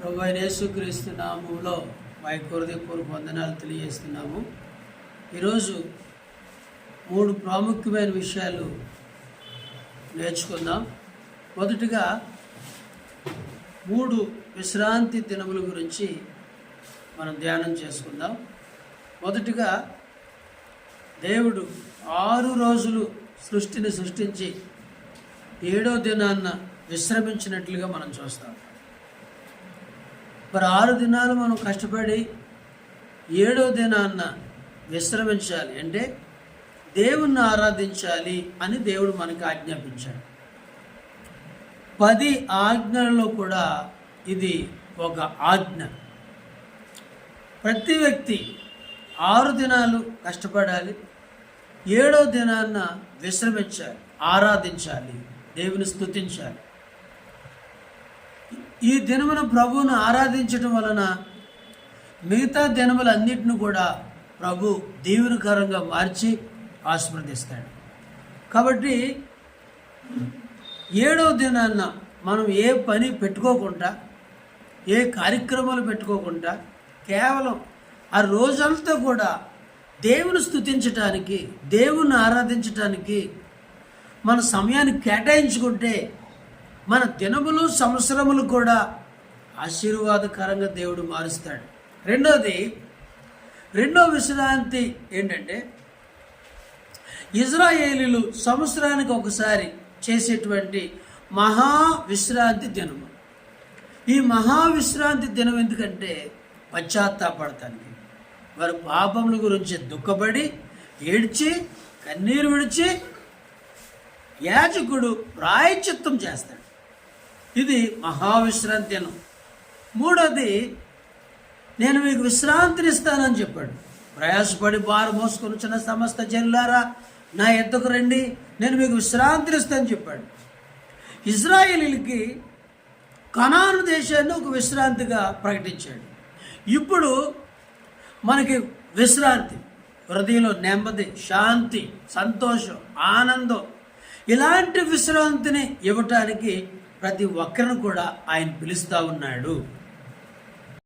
ప్రభు అయిన యేసుక్రీస్తు నామములో మా హృదయపూర్వక వందనాలు తెలియజేస్తున్నాము. ఈరోజు 3 ప్రాముఖ్యమైన విషయాలు నేర్చుకుందాం. మొదటిగా 3 విశ్రాంతి దినముల గురించి మనం ధ్యానం చేసుకుందాం. మొదటిగా దేవుడు 6 రోజులు సృష్టిని సృష్టించి 7వ దినాన్న విశ్రమించినట్లుగా మనం చూస్తాం. మరి 6 దినాలు మనం కష్టపడి 7వ దినాన్న విశ్రమించాలి అంటే దేవుణ్ణి ఆరాధించాలి అని దేవుడు మనకి ఆజ్ఞాపించాడు. 10 ఆజ్ఞలలో కూడా ఇది ఒక ఆజ్ఞ. ప్రతి వ్యక్తి 6 దినాలు కష్టపడాలి, 7వ దినాన్న విశ్రమించాలి, ఆరాధించాలి, దేవుని స్తుతించాలి. ఈ దినమున ప్రభువును ఆరాధించడం వలన మిగతా దినములన్నిటిని కూడా ప్రభు దీవెనకరంగా మార్చి ఆశీర్వదిస్తాడు. కాబట్టి 7వ దినాన్న మనం ఏ పని పెట్టుకోకుండా, ఏ కార్యక్రమాలు పెట్టుకోకుండా కేవలం ఆ రోజంతా కూడా దేవుని స్తుతించటానికి, దేవుని ఆరాధించటానికి మన సమయాన్ని కేటాయించుకుంటే మన దినములు సంవత్సరములు కూడా ఆశీర్వాదకరంగా దేవుడు మారుస్తాడు. రెండో విశ్రాంతి ఏంటంటే ఇజ్రాయేలీలు సంవత్సరానికి ఒకసారి చేసేటువంటి మహావిశ్రాంతి దినము. ఈ మహావిశ్రాంతి దినం ఎందుకంటే పశ్చాత్తాపడటానికి, వారి పాపముల గురించి దుఃఖపడి ఏడ్చి కన్నీరు విడిచి యాజకుడు ప్రాయశ్చిత్తం చేస్తాడు. ఇది మహావిశ్రాంతి దినం. 3వది, నేను మీకు విశ్రాంతిని ఇస్తానని చెప్పాడు. ప్రయాసపడి భారం మోసుకొనిచున్న సమస్త జనులారా నా ఎద్దకు రండి, నేను మీకు విశ్రాంతిని ఇస్తానని చెప్పాడు. ఇజ్రాయేలీలకి కనాను దేశాన్ని ఒక విశ్రాంతిగా ప్రకటించాడు. ఇప్పుడు మనకి విశ్రాంతి, హృదయంలో నెమ్మది, శాంతి, సంతోషం, ఆనందం, ఇలాంటి విశ్రాంతిని ఇవ్వటానికి ప్రతి ఒక్కరిని కూడా ఆయన పిలుస్తూ ఉన్నాడు.